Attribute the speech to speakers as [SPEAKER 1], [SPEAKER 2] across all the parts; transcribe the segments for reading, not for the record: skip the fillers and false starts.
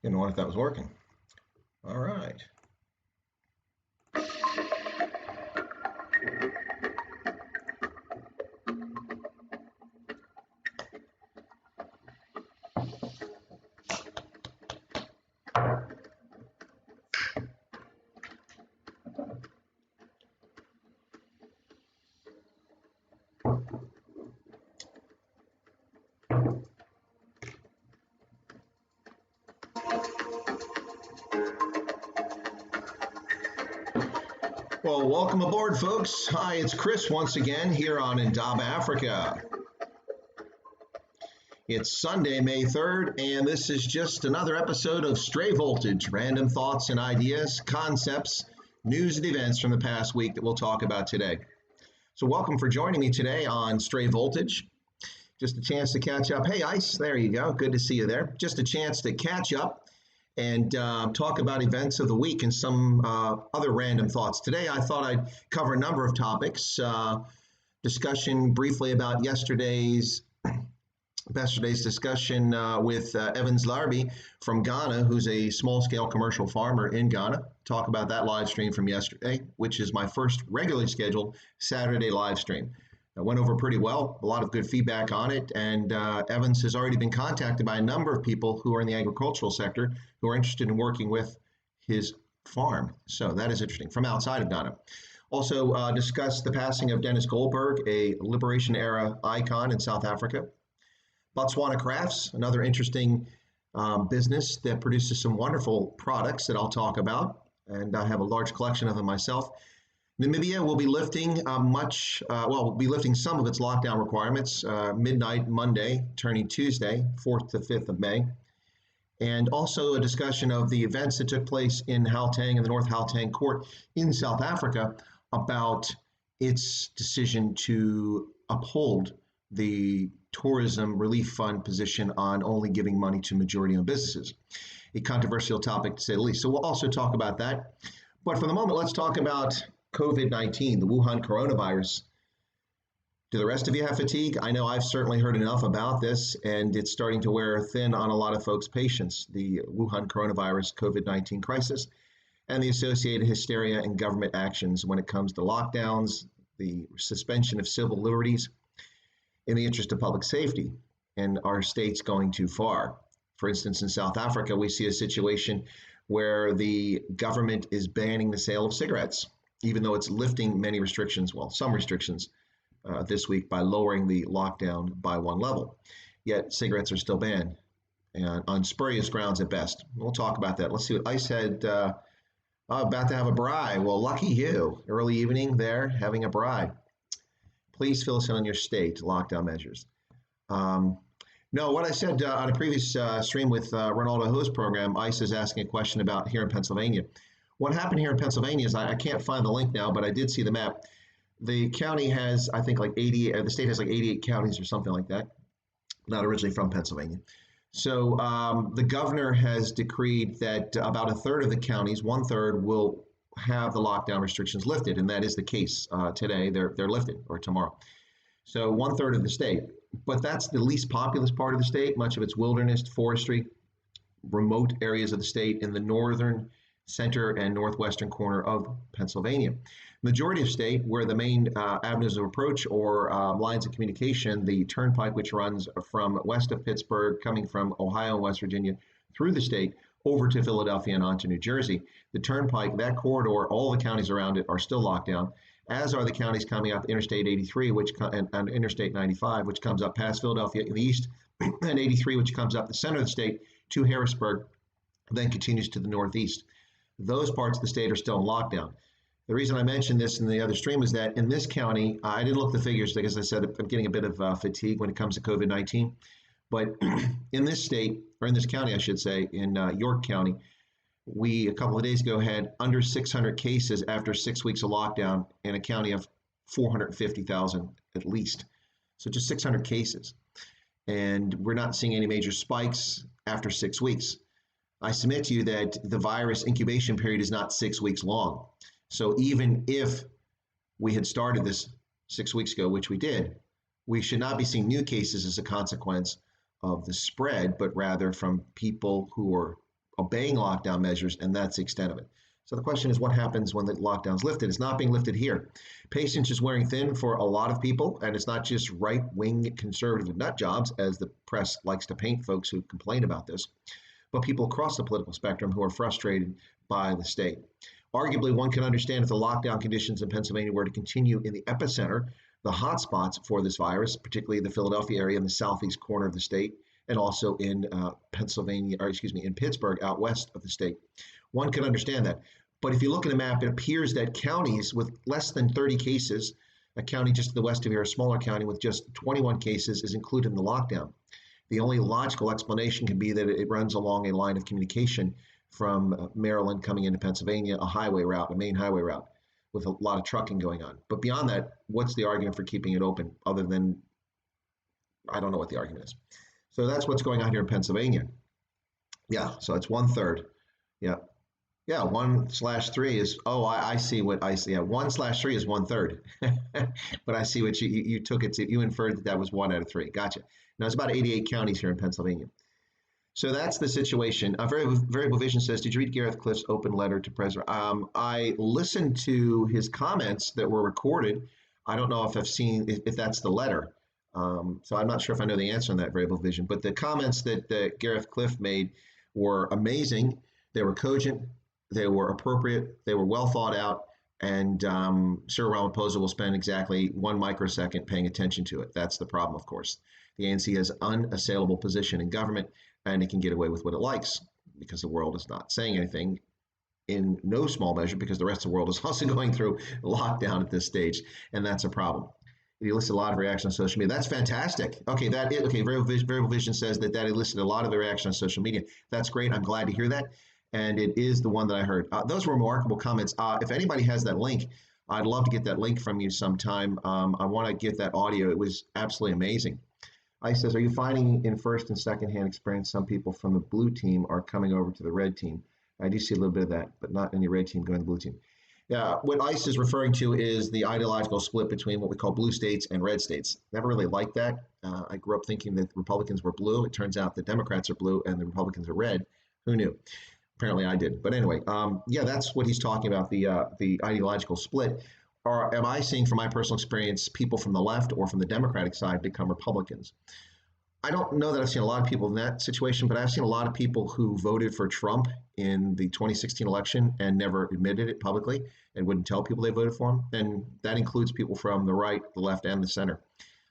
[SPEAKER 1] Didn't know if that was working. All right. Well, welcome aboard, folks. Hi, it's Chris once again here on Indaba Africa. It's Sunday, May 3rd, and this is just another episode of Stray Voltage random thoughts and ideas, concepts, news, and events from the past week that we'll talk about today. So, welcome for joining me today on Stray Voltage. Just a chance to catch up. Hey, Ice, there you go. Good to see you there. Just a chance to catch up and talk about events of the week and some other random thoughts. Today, I thought I'd cover a number of topics. Discussion briefly about yesterday's discussion with Evans Larbi from Ghana, who's a small-scale commercial farmer in Ghana. Talk about that live stream from yesterday, which is my first regularly scheduled Saturday live stream. It went over pretty well, a lot of good feedback on it, and Evans has already been contacted by a number of people who are in the agricultural sector who are interested in working with his farm. So that is interesting, from outside of Ghana. Also discussed the passing of Dennis Goldberg, a Liberation era icon in South Africa. Botswana Crafts, another interesting business that produces some wonderful products that I'll talk about, and I have a large collection of them myself. Namibia will be lifting we'll be lifting some of its lockdown requirements midnight Monday, turning Tuesday, 4th to 5th of May. And also a discussion of the events that took place in Gauteng and the North Gauteng Court in South Africa about its decision to uphold the tourism relief fund position on only giving money to majority-owned businesses. A controversial topic to say the least. So we'll also talk about that. But for the moment, let's talk about COVID-19, the Wuhan coronavirus. Do the rest of you have fatigue? I know I've certainly heard enough about this, and it's starting to wear thin on a lot of folks' patience, the Wuhan coronavirus COVID-19 crisis, and the associated hysteria and government actions when it comes to lockdowns, the suspension of civil liberties in the interest of public safety, and our states going too far. For instance, in South Africa, we see a situation where the government is banning the sale of cigarettes, even though it's lifting many restrictions, well, some restrictions this week by lowering the lockdown by one level. Yet cigarettes are still banned, and on spurious grounds at best. We'll talk about that. Let's see what Ice had about to have a braai. Well, lucky you. Early evening there, having a braai. Please fill us in on your state lockdown measures. No, what I said on a previous stream with Ronaldo Ho's program, ICE is asking a question about here in Pennsylvania. What happened here in Pennsylvania is I can't find the link now, but I did see the map. The county has, I think, like 80, the state has like 88 counties or something like that. Not originally from Pennsylvania. So the governor has decreed that about a third of the counties, 1/3, will have the lockdown restrictions lifted, and that is the case today. They're lifted, or tomorrow. So 1/3 of the state, but that's the least populous part of the state. Much of it's wilderness, forestry, remote areas of the state in the northern, center, and northwestern corner of Pennsylvania. Majority of state, where the main avenues of approach or lines of communication, the turnpike which runs from west of Pittsburgh, coming from Ohio and West Virginia through the state over to Philadelphia and on to New Jersey. The turnpike, that corridor, all the counties around it are still locked down, as are the counties coming up Interstate 83 and Interstate 95, which comes up past Philadelphia in the east, and 83, which comes up the center of the state to Harrisburg, then continues to the northeast. Those parts of the state are still in lockdown. The reason I mentioned this in the other stream is that in this county, I didn't look at the figures because I said I'm getting a bit of fatigue when it comes to COVID-19. But in this state, or in this county, I should say, in York County, we a couple of days ago had under 600 cases after 6 weeks of lockdown in a county of 450,000 at least. So just 600 cases. And we're not seeing any major spikes after 6 weeks. I submit to you that the virus incubation period is not 6 weeks long. So even if we had started this 6 weeks ago, which we did, we should not be seeing new cases as a consequence of the spread, but rather from people who are obeying lockdown measures, and that's the extent of it. So the question is, what happens when the lockdown's lifted? It's not being lifted here. Patience is wearing thin for a lot of people, and it's not just right-wing conservative nut jobs, as the press likes to paint folks who complain about this, but people across the political spectrum who are frustrated by the state. Arguably, one can understand if the lockdown conditions in Pennsylvania were to continue in the epicenter, the hotspots for this virus, particularly the Philadelphia area and the southeast corner of the state, and also in in Pittsburgh, out west of the state. One can understand that. But if you look at a map, it appears that counties with less than 30 cases, a county just to the west of here, a smaller county with just 21 cases, is included in the lockdown. The only logical explanation can be that it runs along a line of communication from Maryland coming into Pennsylvania, a highway route, a main highway route, with a lot of trucking going on. But beyond that, what's the argument for keeping it open other than, I don't know what the argument is. So that's what's going on here in Pennsylvania. Yeah, so it's 1/3. Yeah. Yeah, 1/3 is, oh, I see what I see. Yeah, 1/3 is 1/3. But I see what you took it to, you inferred that that was 1 out of 3. Gotcha. Now it's about 88 counties here in Pennsylvania. So that's the situation. Variable Vision says, did you read Gareth Cliff's open letter to President? I listened to his comments that were recorded. I don't know if I've seen, if that's the letter. So I'm not sure if I know the answer on that, Variable Vision. But the comments that Gareth Cliff made were amazing. They were cogent. They were appropriate. They were well thought out. And Cyril Ramaphosa will spend exactly 1 microsecond paying attention to it. That's the problem, of course. The ANC has unassailable position in government, and it can get away with what it likes because the world is not saying anything, in no small measure because the rest of the world is also going through lockdown at this stage, and that's a problem. He listed a lot of reactions on social media. That's fantastic. Okay, Variable Vision says that elicited a lot of the reaction on social media. That's great. I'm glad to hear that. And it is the one that I heard. Those were remarkable comments. If anybody has that link, I'd love to get that link from you sometime. I want to get that audio. It was absolutely amazing. I says, are you finding in first and second hand experience some people from the blue team are coming over to the red team? I do see a little bit of that, but not any red team going to the blue team. Yeah, what ICE is referring to is the ideological split between what we call blue states and red states. Never really liked that. I grew up thinking that Republicans were blue. It turns out the Democrats are blue and the Republicans are red. Who knew? Apparently I did. But anyway, yeah, that's what he's talking about, the ideological split. Or am I seeing, from my personal experience, people from the left or from the Democratic side become Republicans? I don't know that I've seen a lot of people in that situation, but I've seen a lot of people who voted for Trump in the 2016 election and never admitted it publicly and wouldn't tell people they voted for him. And that includes people from the right, the left, and the center.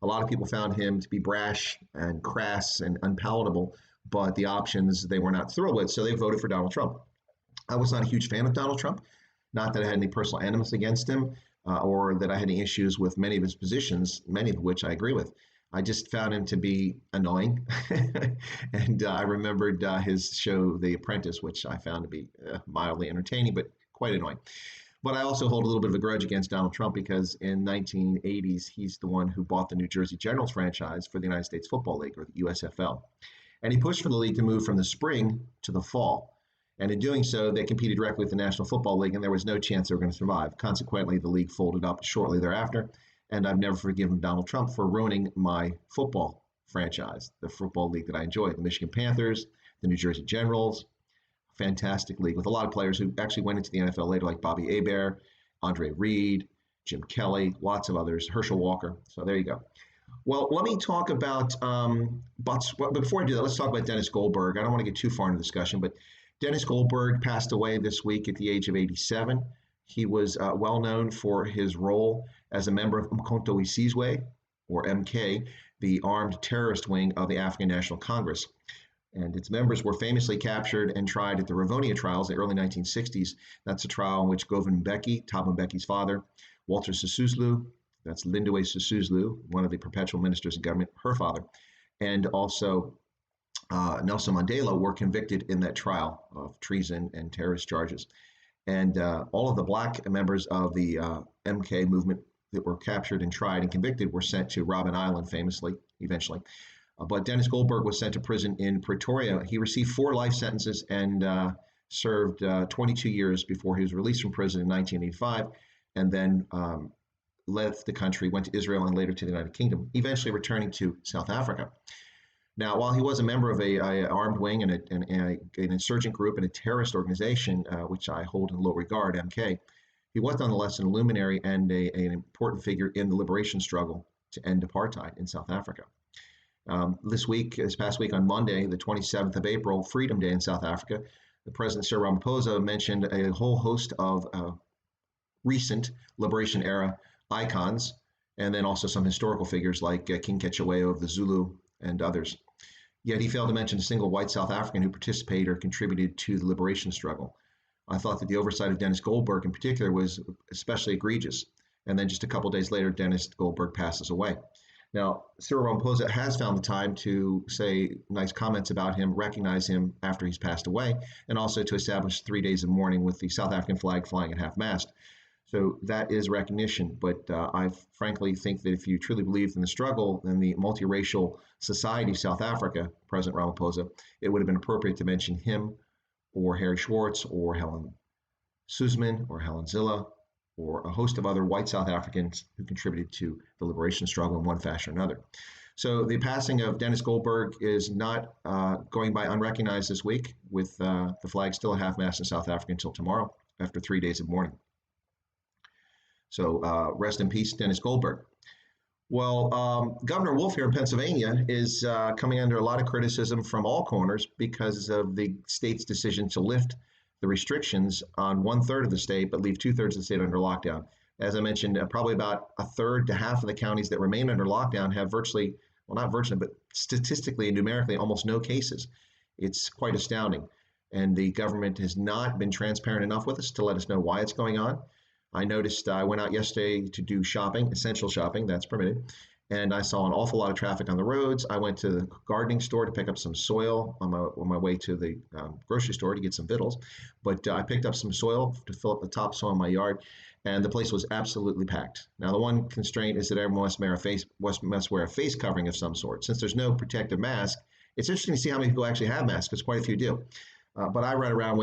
[SPEAKER 1] A lot of people found him to be brash and crass and unpalatable, but the options they were not thrilled with, so they voted for Donald Trump. I was not a huge fan of Donald Trump, not that I had any personal animus against him or that I had any issues with many of his positions, many of which I agree with. I just found him to be annoying. And I remembered his show, The Apprentice, which I found to be mildly entertaining, but quite annoying. But I also hold a little bit of a grudge against Donald Trump because in 1980s, he's the one who bought the New Jersey Generals franchise for the United States Football League, or the USFL. And he pushed for the league to move from the spring to the fall. And in doing so, they competed directly with the National Football League, and there was no chance they were going to survive. Consequently, the league folded up shortly thereafter, and I've never forgiven Donald Trump for ruining my football franchise, the football league that I enjoy, the Michigan Panthers, the New Jersey Generals. Fantastic league with a lot of players who actually went into the NFL later, like Bobby Hebert, Andre Reed, Jim Kelly, lots of others, Herschel Walker. So there you go. Well, let me talk about, but before I do that, let's talk about Dennis Goldberg. I don't want to get too far into the discussion, but Dennis Goldberg passed away this week at the age of 87. He was well known for his role as a member of Umkhonto we Sizwe, or MK, the armed terrorist wing of the African National Congress. And its members were famously captured and tried at the Rivonia trials in the early 1960s. That's a trial in which Govan Mbeki, Thabo Mbeki's father, Walter Sissouzlou, that's Lindiwe Sissouzlou, one of the perpetual ministers of government, her father, and also Nelson Mandela were convicted in that trial of treason and terrorist charges. And all of the black members of the MK movement that were captured and tried and convicted were sent to Robben Island, famously, eventually. But Dennis Goldberg was sent to prison in Pretoria. He received 4 life sentences and served 22 years before he was released from prison in 1985, and then left the country, went to Israel, and later to the United Kingdom, eventually returning to South Africa. Now, while he was a member of a armed wing and an insurgent group and a terrorist organization, which I hold in low regard, MK, he was nonetheless an luminary and an important figure in the liberation struggle to end apartheid in South Africa. This past week on Monday, the 27th of April, Freedom Day in South Africa, the President Cyril Ramaphosa mentioned a whole host of recent liberation era icons, and then also some historical figures like King Ketshepwe of the Zulu and others. Yet he failed to mention a single white South African who participated or contributed to the liberation struggle. I thought that the oversight of Dennis Goldberg in particular was especially egregious. And then just a couple days later, Dennis Goldberg passes away. Now, Cyril Ramaphosa has found the time to say nice comments about him, recognize him after he's passed away, and also to establish 3 days of mourning with the South African flag flying at half mast. So that is recognition. But I frankly think that if you truly believed in the struggle and the multiracial society of South Africa, President Ramaphosa, it would have been appropriate to mention him or Harry Schwartz or Helen Suzman or Helen Zille or a host of other white South Africans who contributed to the liberation struggle in one fashion or another. So the passing of Dennis Goldberg is not going by unrecognized this week, with the flag still at half mast in South Africa until tomorrow after 3 days of mourning. So rest in peace, Dennis Goldberg. Well, Governor Wolf here in Pennsylvania is coming under a lot of criticism from all corners because of the state's decision to lift the restrictions on 1/3 of the state, but leave 2/3 of the state under lockdown. As I mentioned, probably about a third to half of the counties that remain under lockdown have virtually, well, not virtually, but statistically and numerically, almost no cases. It's quite astounding. And the government has not been transparent enough with us to let us know why it's going on. I noticed I went out yesterday to do shopping, essential shopping, that's permitted, and I saw an awful lot of traffic on the roads. I went to the gardening store to pick up some soil on my way to the grocery store to get some victuals. But I picked up some soil to fill up the topsoil in my yard, and the place was absolutely packed. Now, the one constraint is that everyone must wear a face covering of some sort. Since there's no protective mask, it's interesting to see how many people actually have masks, because quite a few do. But I run around with